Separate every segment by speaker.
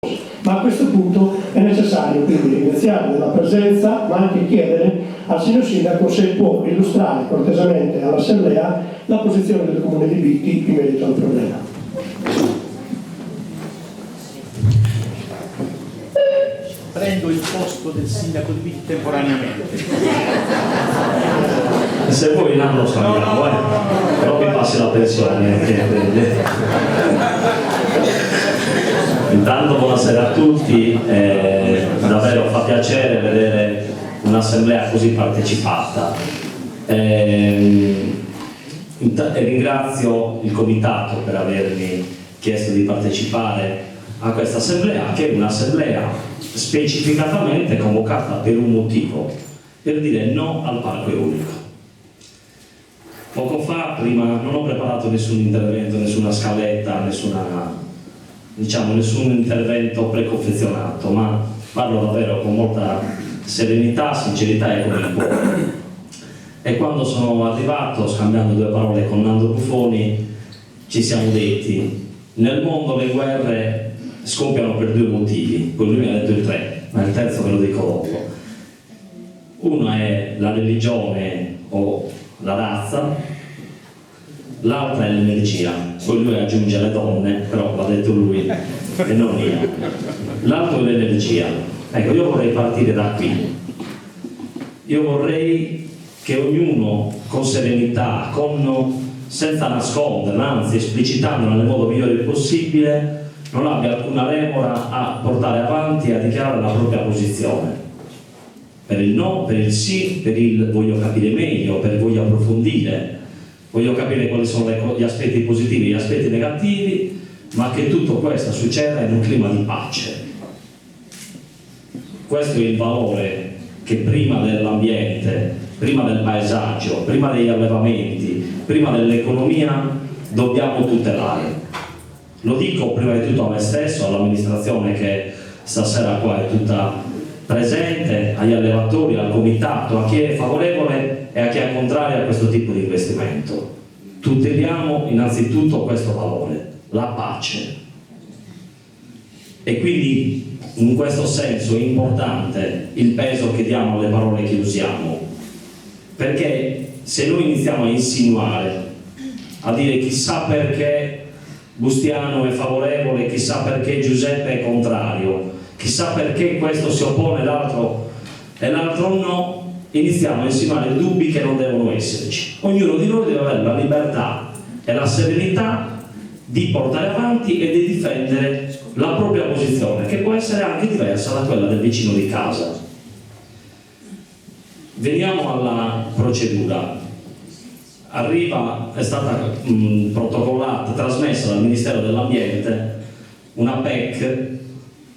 Speaker 1: Ma a questo punto è necessario quindi ringraziare della presenza, ma anche chiedere al signor Sindaco se può illustrare cortesemente all'Assemblea la posizione del Comune di Vitti in merito al problema.
Speaker 2: Prendo il posto del Sindaco di Vitti temporaneamente.
Speaker 3: Se vuoi in anno lo scambiamo, però mi passi la pensione. Intanto buonasera a tutti, davvero fa piacere vedere un'assemblea così partecipata. Ringrazio il comitato per avermi chiesto di partecipare a questa assemblea, che è un'assemblea specificatamente convocata per un motivo, per dire no al parco eolico. Poco fa, prima, non ho preparato nessun intervento, nessuna scaletta, nessun intervento preconfezionato, ma parlo davvero con molta serenità, sincerità e con il cuore. E quando sono arrivato, scambiando due parole con Nando Buffoni, ci siamo detti: nel mondo le guerre scoppiano per due motivi, poi lui mi ha detto il tre, ma il terzo ve lo dico dopo. Uno è la religione o la razza, l'altra è l'energia, poi lui aggiunge le donne, però l'ha detto lui e non io. L'altro è l'energia. Ecco, io vorrei partire da qui. Io vorrei che ognuno con serenità, senza nasconderla, anzi esplicitandolo nel modo migliore possibile, non abbia alcuna remora a portare avanti e a dichiarare la propria posizione. Per il no, per il sì, per il voglio capire meglio, per il voglio approfondire, voglio capire quali sono gli aspetti positivi e gli aspetti negativi, ma che tutto questo succeda in un clima di pace. Questo è il valore che prima dell'ambiente, prima del paesaggio, prima degli allevamenti, prima dell'economia dobbiamo tutelare. Lo dico prima di tutto a me stesso, all'amministrazione che stasera qua è tutta presente, agli allevatori, al comitato, a chi è favorevole e a chi è contrario a questo tipo di investimento. Tuteliamo innanzitutto questo valore, la pace. E quindi in questo senso è importante il peso che diamo alle parole che usiamo, perché se noi iniziamo a insinuare, a dire chissà perché Bustiano è favorevole, chissà perché Giuseppe è contrario, chissà perché questo si oppone e l'altro no, iniziamo a insinuare dubbi che non devono esserci. Ognuno di noi deve avere la libertà e la serenità di portare avanti e di difendere la propria posizione, che può essere anche diversa da quella del vicino di casa. Veniamo alla procedura. È stata protocollata, trasmessa dal Ministero dell'Ambiente una PEC,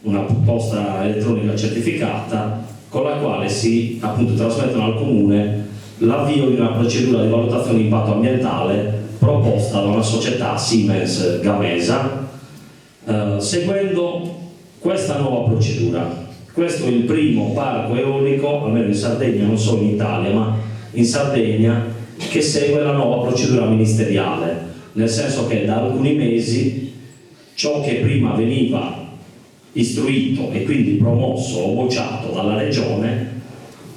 Speaker 3: una posta elettronica certificata, con la quale si trasmettono al Comune l'avvio di una procedura di valutazione di impatto ambientale proposta da una società Siemens Gamesa, seguendo questa nuova procedura. Questo è il primo parco eolico, almeno in Sardegna, non solo in Italia, ma in Sardegna, che segue la nuova procedura ministeriale, nel senso che da alcuni mesi ciò che prima veniva istruito e quindi promosso o bocciato dalla Regione,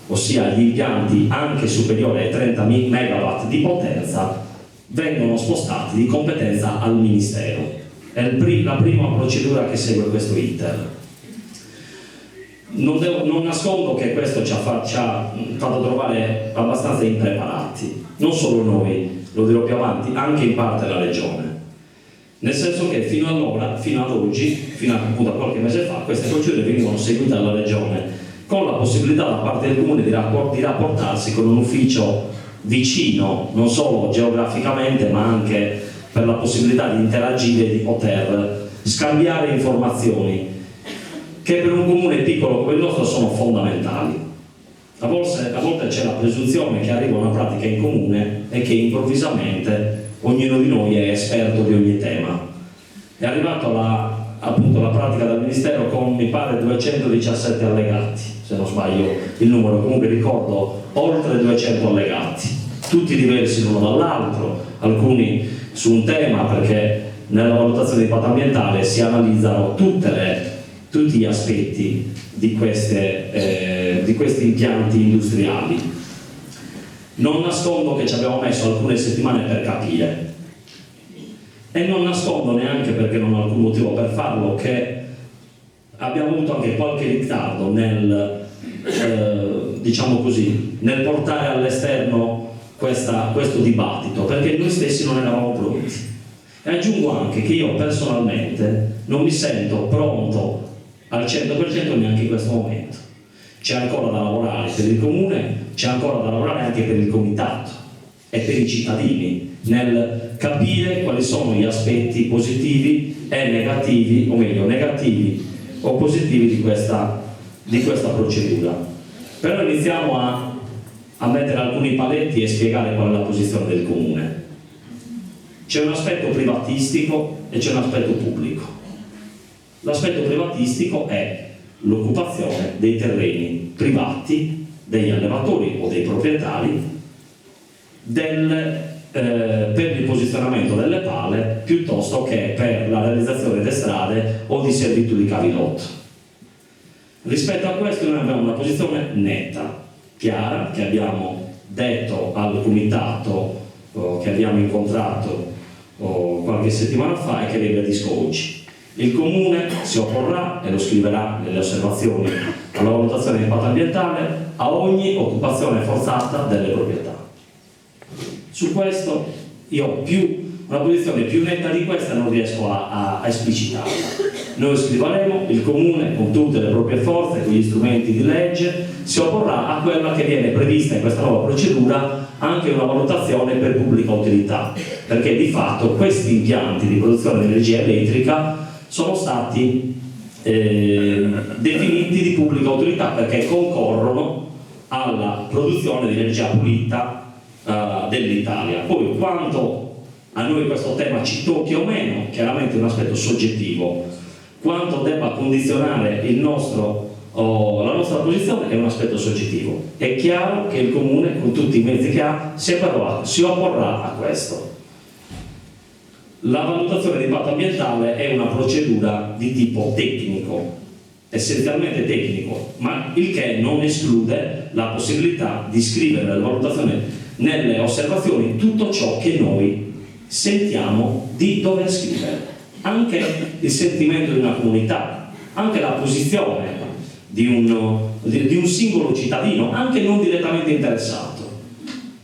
Speaker 3: ossia gli impianti anche superiori ai 30 MW di potenza, vengono spostati di competenza al Ministero. È la prima procedura che segue questo iter. Non nascondo che questo ci ha fatto trovare abbastanza impreparati, non solo noi, lo dirò più avanti, anche in parte la Regione, nel senso che fino ad oggi, fino a qualche mese fa, queste procedure venivano seguite dalla Regione con la possibilità da parte del Comune di rapportarsi con un ufficio vicino, non solo geograficamente ma anche per la possibilità di interagire e di poter scambiare informazioni che per un comune piccolo come il nostro sono fondamentali. A volte c'è la presunzione che arriva una pratica in comune e che improvvisamente ognuno di noi è esperto di ogni tema. È arrivato la pratica del Ministero con, mi pare, 217 allegati, se non sbaglio il numero, comunque ricordo oltre 200 allegati, tutti diversi l'uno dall'altro, alcuni su un tema, perché nella valutazione di impatto ambientale si analizzano tutte tutti gli aspetti di questi impianti industriali. Non nascondo che ci abbiamo messo alcune settimane per capire, e non nascondo neanche, perché non ho alcun motivo per farlo, che abbiamo avuto anche qualche ritardo nel diciamo così, nel portare all'esterno questo dibattito, perché noi stessi non eravamo pronti. E aggiungo anche che io personalmente non mi sento pronto al 100% neanche in questo momento. C'è ancora da lavorare per il comune, c'è ancora da lavorare anche per il comitato e per i cittadini nel capire quali sono gli aspetti positivi e negativi, o meglio negativi o positivi di questa procedura. Però iniziamo a mettere alcuni paletti e spiegare qual è la posizione del comune. C'è un aspetto privatistico e c'è un aspetto pubblico. L'aspetto privatistico è l'occupazione dei terreni privati degli allevatori o dei proprietari per il posizionamento delle pale, piuttosto che per la realizzazione di strade o di servitù di cavilotto. Rispetto a questo noi abbiamo una posizione netta, chiara, che abbiamo detto al comitato che abbiamo incontrato qualche settimana fa e che ribadisco oggi. Il comune si opporrà, e lo scriverà nelle osservazioni alla valutazione di impatto ambientale, a ogni occupazione forzata delle proprietà. Su questo io una posizione più netta di questa non riesco a esplicitarla. Noi scriveremo, il comune con tutte le proprie forze, con gli strumenti di legge, si opporrà a quella che viene prevista in questa nuova procedura, anche una valutazione per pubblica utilità, perché di fatto questi impianti di produzione di energia elettrica sono stati definiti di pubblica utilità perché concorrono alla produzione di energia pulita dell'Italia. Poi quanto a noi questo tema ci tocchi o meno, chiaramente è un aspetto soggettivo, quanto debba condizionare la nostra posizione è un aspetto soggettivo. È chiaro che il comune, con tutti i mezzi che ha, si opporrà a questo. La valutazione di impatto ambientale è una procedura di tipo tecnico, essenzialmente tecnico, ma il che non esclude la possibilità di scrivere nella valutazione, nelle osservazioni, tutto ciò che noi sentiamo di dover scrivere, anche il sentimento di una comunità, anche la posizione di un singolo cittadino, anche non direttamente interessato.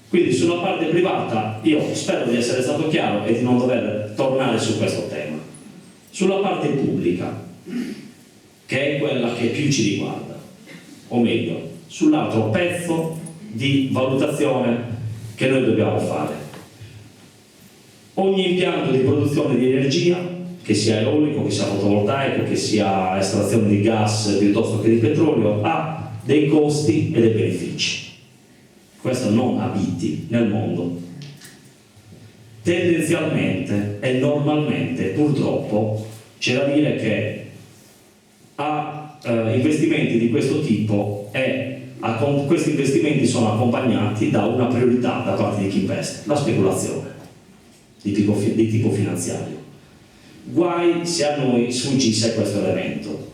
Speaker 3: Quindi sulla parte privata io spero di essere stato chiaro e di non dover tornare su questo tema. Sulla parte pubblica, che è quella che più ci riguarda, o meglio, sull'altro pezzo di valutazione che noi dobbiamo fare. Ogni impianto di produzione di energia, che sia eolico, che sia fotovoltaico, che sia estrazione di gas piuttosto che di petrolio, ha dei costi e dei benefici. Questo non abiti nel mondo. Tendenzialmente e normalmente, purtroppo, c'è da dire che a investimenti di questo tipo questi investimenti sono accompagnati da una priorità da parte di chi investe, la speculazione di tipo finanziario. Guai se a noi sfuggisse questo elemento.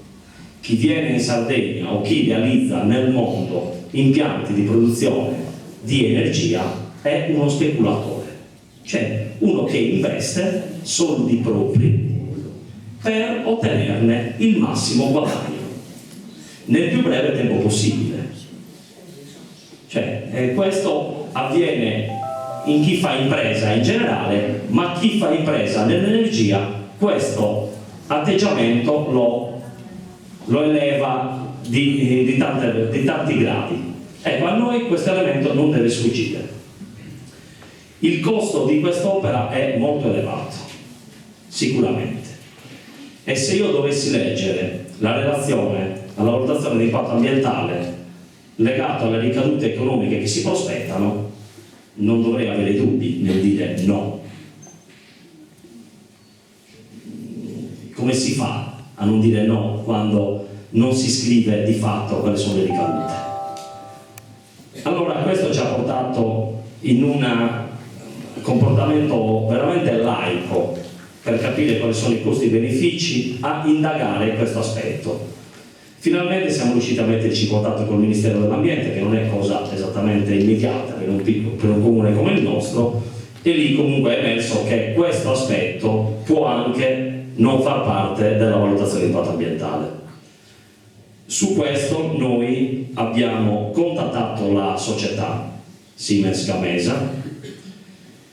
Speaker 3: Chi viene in Sardegna o chi realizza nel mondo impianti di produzione di energia è uno speculatore, cioè uno che investe soldi propri per ottenerne il massimo guadagno nel più breve tempo possibile. Cioè, questo avviene in chi fa impresa in generale, ma chi fa impresa nell'energia questo atteggiamento lo eleva di tanti gradi. Ecco, a noi questo elemento non deve sfuggire. Il costo di quest'opera è molto elevato, sicuramente. E se io dovessi leggere la relazione alla valutazione di impatto ambientale legato alle ricadute economiche che si prospettano, non dovrei avere dubbi nel dire no. Come si fa a non dire no quando non si scrive di fatto quali sono le ricadute? Allora questo ci ha portato in un comportamento veramente laico per capire quali sono i costi e i benefici, a indagare questo aspetto. Finalmente siamo riusciti a metterci in contatto col Ministero dell'Ambiente, che non è cosa esattamente immediata per un comune come il nostro, e lì comunque è emerso che questo aspetto può anche non far parte della valutazione di impatto ambientale. Su questo noi abbiamo contattato la società Siemens Gamesa,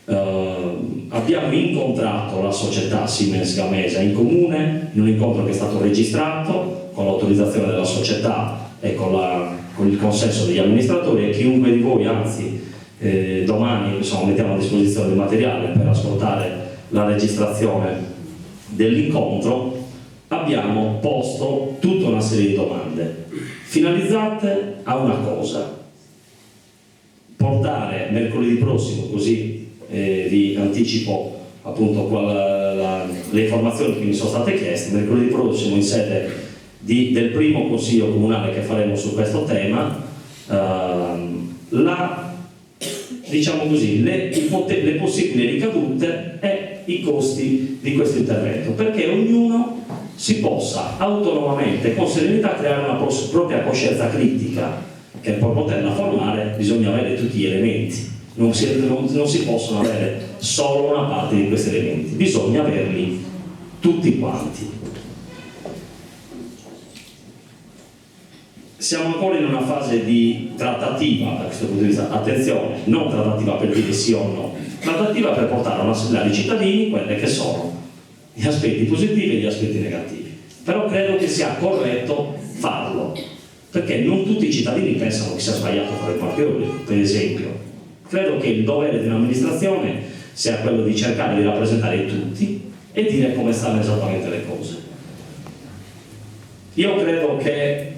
Speaker 3: abbiamo incontrato la società Siemens Gamesa in comune, in un incontro che è stato registrato con l'autorizzazione della società e con il consenso degli amministratori, e chiunque di voi, anzi domani mettiamo a disposizione del materiale per ascoltare la registrazione dell'incontro. Abbiamo posto tutta una serie di domande finalizzate a una cosa: portare mercoledì prossimo, così vi anticipo appunto le informazioni che mi sono state chieste, mercoledì prossimo in sede del primo consiglio comunale che faremo su questo tema, diciamo così, le possibili ricadute e i costi di questo intervento, perché ognuno si possa autonomamente, con serenità, creare una propria coscienza critica, che per poterla formare bisogna avere tutti gli elementi, non si possono avere solo una parte di questi elementi, bisogna averli tutti quanti. Siamo ancora in una fase di trattativa da questo punto di vista, attenzione, non trattativa per dire sì o no, trattativa per portare all'Assemblea dei cittadini quelli che sono gli aspetti positivi e gli aspetti negativi. Però credo che sia corretto farlo, perché non tutti i cittadini pensano che sia sbagliato fare il parco eolico, per esempio. Credo che il dovere di un'amministrazione sia quello di cercare di rappresentare tutti e dire come stanno esattamente le cose. Io credo che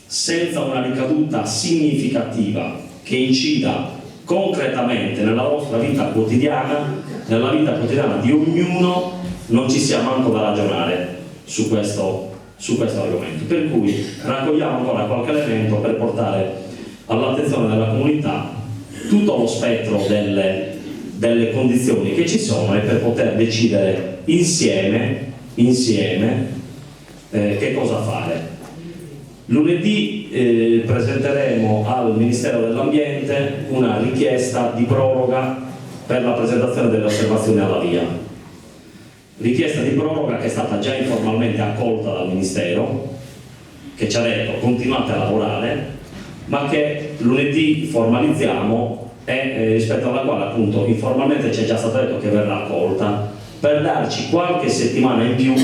Speaker 3: senza una ricaduta significativa che incida concretamente nella vostra vita quotidiana, nella vita quotidiana di ognuno, non ci sia manco da ragionare su questo argomento. Per cui raccogliamo ancora qualche elemento per portare all'attenzione della comunità tutto lo spettro delle condizioni che ci sono, e per poter decidere insieme che cosa fare. Lunedì presenteremo al Ministero dell'Ambiente una richiesta di proroga per la presentazione delle osservazioni alla VIA. Richiesta di proroga che è stata già informalmente accolta dal Ministero, che ci ha detto continuate a lavorare, ma che lunedì formalizziamo e rispetto alla quale appunto informalmente ci è già stato detto che verrà accolta, per darci qualche settimana in più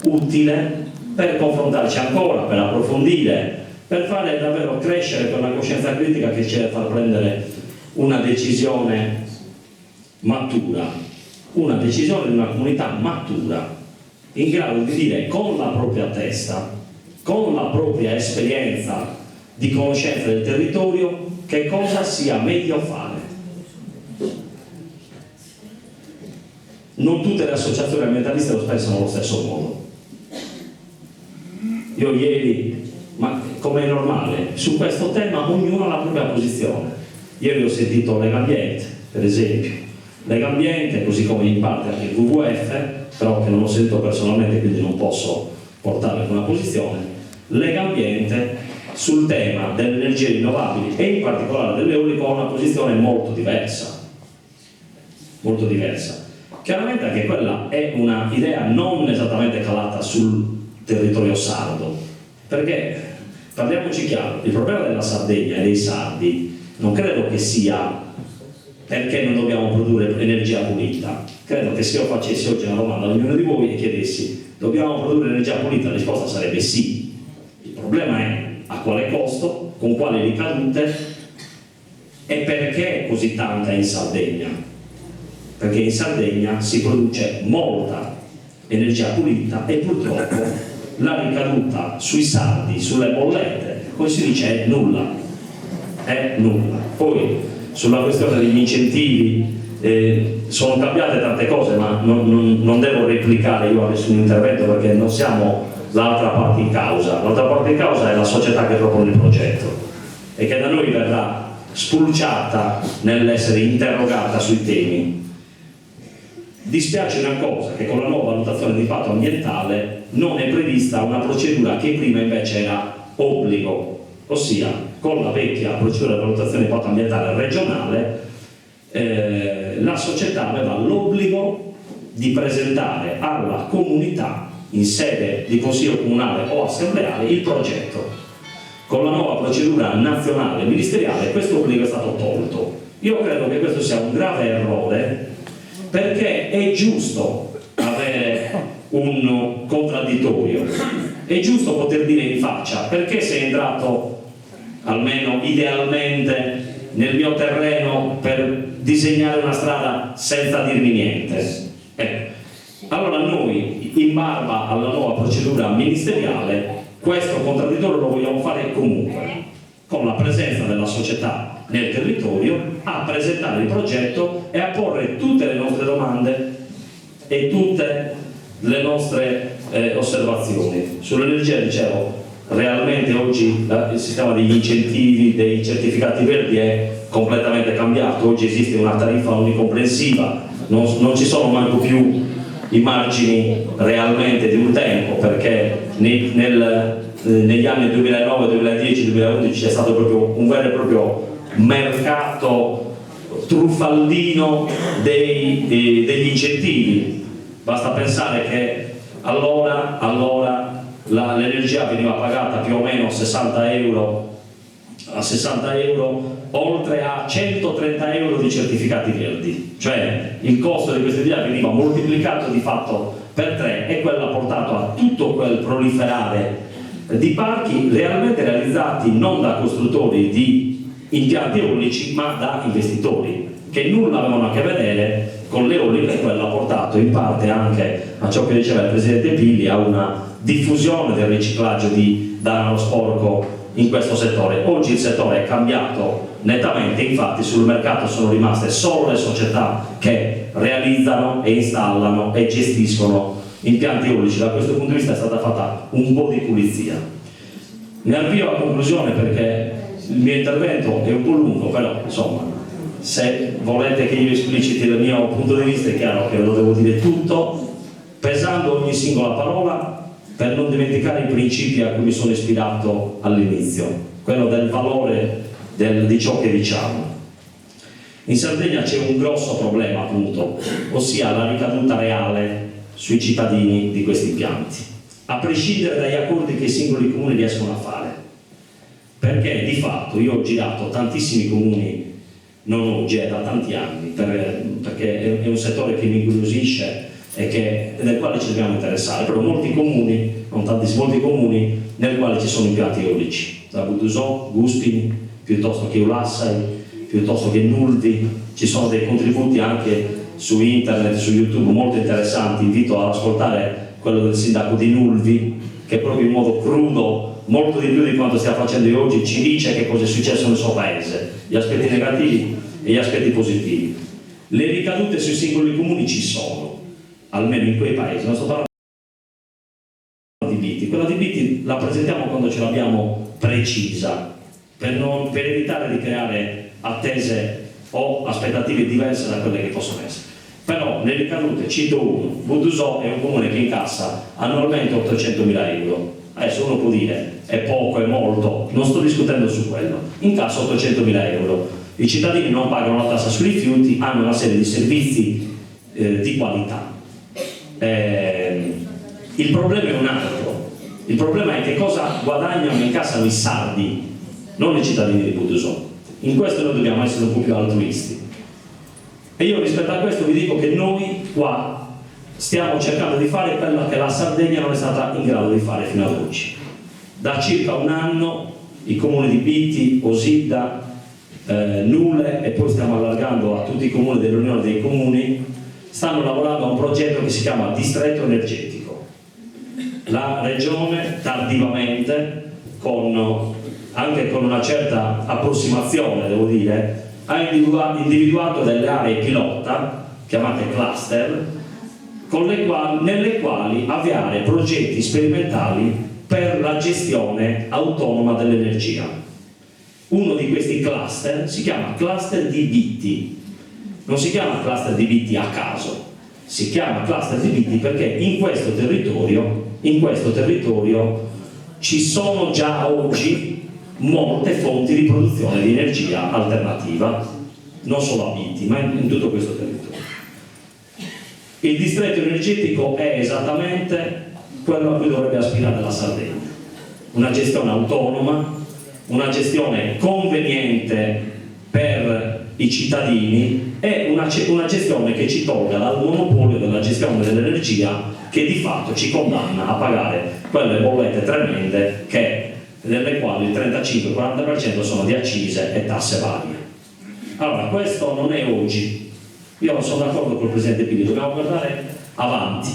Speaker 3: utile per confrontarci ancora, per approfondire, per fare davvero crescere quella coscienza critica che ci deve far prendere una decisione matura, una decisione di una comunità matura, in grado di dire con la propria testa, con la propria esperienza di conoscenza del territorio, che cosa sia meglio fare. Non tutte le associazioni ambientaliste lo pensano allo stesso modo. Io ieri, ma come è normale, su questo tema ognuno ha la propria posizione. Ieri ho sentito Legambiente, per esempio, Legambiente, così come in parte anche il WWF, però che non ho sentito personalmente, quindi non posso portare una posizione. Legambiente sul tema delle energie rinnovabili e in particolare dell'eolico ha una posizione molto diversa. Molto diversa. Chiaramente anche quella è una idea non esattamente calata sul territorio sardo, perché parliamoci chiaro, il problema della Sardegna e dei sardi non credo che sia perché non dobbiamo produrre energia pulita. Credo che se io facessi oggi una domanda a ognuno di voi e chiedessi dobbiamo produrre energia pulita, la risposta sarebbe sì. Il problema è a quale costo, con quali ricadute e perché così tanta in Sardegna. Perché in Sardegna si produce molta energia pulita e purtroppo la ricaduta sui sardi, sulle bollette, come si dice, è nulla. È nulla. Poi sulla questione degli incentivi sono cambiate tante cose, ma non devo replicare io a nessun intervento perché non siamo l'altra parte in causa. L'altra parte in causa è la società che propone il progetto e che da noi verrà spulciata nell'essere interrogata sui temi. Dispiace una cosa, che con la nuova valutazione di impatto ambientale non è prevista una procedura che prima invece era obbligo, ossia con la vecchia procedura di valutazione di impatto ambientale regionale la società aveva l'obbligo di presentare alla comunità in sede di consiglio comunale o assembleare il progetto. Con la nuova procedura nazionale ministeriale questo obbligo è stato tolto. Io credo che questo sia un grave errore, perché è giusto avere un contraddittorio, è giusto poter dire in faccia: perché sei entrato, almeno idealmente, nel mio terreno per disegnare una strada senza dirmi niente? Allora noi, in barba alla nuova procedura ministeriale, questo contraddittorio lo vogliamo fare comunque, con la presenza della società nel territorio, a presentare il progetto e a porre tutte le nostre domande e tutte le nostre osservazioni. Sull'energia, dicevo, realmente oggi il sistema degli incentivi, dei certificati verdi è completamente cambiato. Oggi esiste una tariffa onnicomprensiva, non ci sono manco più i margini realmente di un tempo, perché negli anni 2009, 2010, 2011 c'è stato proprio un vero e proprio mercato truffaldino degli incentivi. Basta pensare che allora l'energia veniva pagata più o meno a 60 euro, oltre a 130 euro di certificati verdi, cioè il costo di questa energia veniva moltiplicato di fatto per 3, e quello ha portato a tutto quel proliferare di parchi realmente realizzati non da costruttori di impianti eolici ma da investitori che nulla avevano a che vedere con l'eolica, e quello ha portato in parte anche a ciò che diceva il Presidente Pilli, a una diffusione del riciclaggio di danaro sporco in questo settore. Oggi il settore è cambiato nettamente, infatti sul mercato sono rimaste solo le società che realizzano e installano e gestiscono impianti eolici. Da questo punto di vista è stata fatta un po' di pulizia. Mi avvio a conclusione perché il mio intervento è un po' lungo, però insomma, se volete che io espliciti il mio punto di vista è chiaro che lo devo dire tutto, pesando ogni singola parola, per non dimenticare i principi a cui mi sono ispirato all'inizio, quello del valore di ciò che diciamo. In Sardegna c'è un grosso problema, appunto, ossia la ricaduta reale sui cittadini di questi impianti, a prescindere dagli accordi che i singoli comuni riescono a fare. Perché di fatto io ho girato tantissimi comuni, non oggi, da tanti anni, perché è un settore che mi incuriosisce e del quale ci dobbiamo interessare, però molti comuni, non tantissimi, molti comuni nel quale ci sono impianti eolici, da Budusò, Guspini, piuttosto che Ulassai, piuttosto che Nulvi. Ci sono dei contributi anche su internet, su YouTube molto interessanti. Invito ad ascoltare quello del sindaco di Nulvi, che proprio in modo crudo, molto di più di quanto stia facendo oggi, ci dice che cosa è successo nel suo paese, gli aspetti negativi e gli aspetti positivi. Le ricadute sui singoli comuni ci sono, almeno in quei paesi. Non sto parlando di Biti, quella di Biti la presentiamo quando ce l'abbiamo precisa, per evitare di creare attese o aspettative diverse da quelle che possono essere. Però le ricadute, cito uno, Budusò è un comune che incassa annualmente 800.000 euro. Adesso uno può dire è poco, è molto, non sto discutendo su quello, incassa 800.000 euro. I cittadini non pagano la tassa sui rifiuti, hanno una serie di servizi di qualità. Il problema è un altro, il problema è che cosa guadagnano e incassano i sardi, non i cittadini di Budusò. In questo noi dobbiamo essere un po' più altruisti. E io rispetto a questo vi dico che noi qua stiamo cercando di fare quello che la Sardegna non è stata in grado di fare fino ad oggi. Da circa un anno i comuni di Biti, Osidda, Nule, e poi stiamo allargando a tutti i comuni dell'Unione dei Comuni, stanno lavorando a un progetto che si chiama Distretto Energetico. La Regione tardivamente, anche con una certa approssimazione devo dire, ha individuato delle aree pilota, chiamate cluster, nelle quali avviare progetti sperimentali per la gestione autonoma dell'energia. Uno di questi cluster si chiama cluster di Bitti, non si chiama cluster di Bitti a caso, si chiama cluster di Viti perché in questo territorio ci sono già oggi molte fonti di produzione di energia alternativa, non solo a Viti, ma in tutto questo territorio. Il distretto energetico è esattamente quello a cui dovrebbe aspirare la Sardegna, una gestione autonoma, una gestione conveniente per i cittadini e una gestione che ci tolga dal monopolio della gestione dell'energia che di fatto ci condanna a pagare quelle bollette tremende delle quali il 35-40% sono di accise e tasse varie. Allora, questo non è oggi. Io sono d'accordo con il Presidente Pini, dobbiamo guardare avanti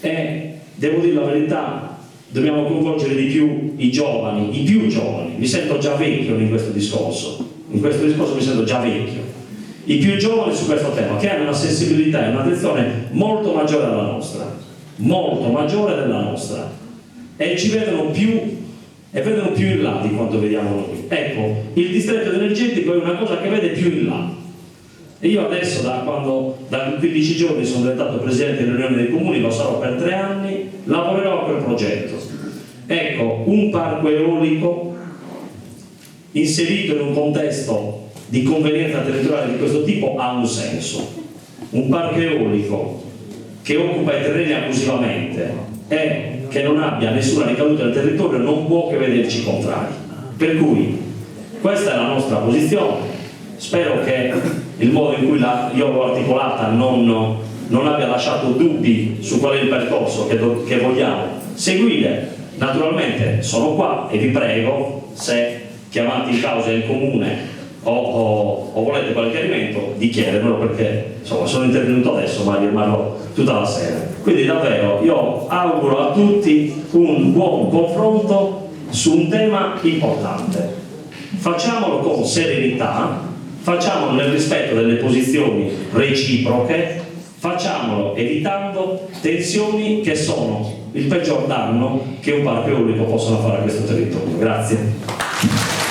Speaker 3: e devo dire la verità, dobbiamo coinvolgere di più i giovani, i più giovani. Mi sento già vecchio in questo discorso mi sento già vecchio. I più giovani su questo tema, che hanno una sensibilità e un'attenzione molto maggiore della nostra, molto maggiore della nostra, e ci vedono più in là di quanto vediamo noi. Ecco, il distretto energetico è una cosa che vede più in là. E io adesso, da 15 giorni sono diventato presidente dell'Unione dei Comuni, lo sarò per 3 anni, lavorerò a quel progetto. Ecco, un parco eolico inserito in un contesto di convenienza territoriale di questo tipo ha un senso. Un parco eolico che occupa i terreni abusivamente e che non abbia nessuna ricaduta nel territorio non può che vederci contrari. Per cui questa è la nostra posizione. Spero che il modo in cui io l'ho articolata non abbia lasciato dubbi su qual è il percorso che vogliamo seguire. Naturalmente sono qua e vi prego, se chiamate in causa il comune o volete qualche chiarimento, di chiedermelo, perché insomma sono intervenuto adesso ma rimarrò tutta la sera. Quindi davvero io auguro a tutti un buon confronto su un tema importante. Facciamolo con serenità, facciamolo nel rispetto delle posizioni reciproche, facciamolo evitando tensioni che sono il peggior danno che un parco eolico possa fare a questo territorio. Grazie.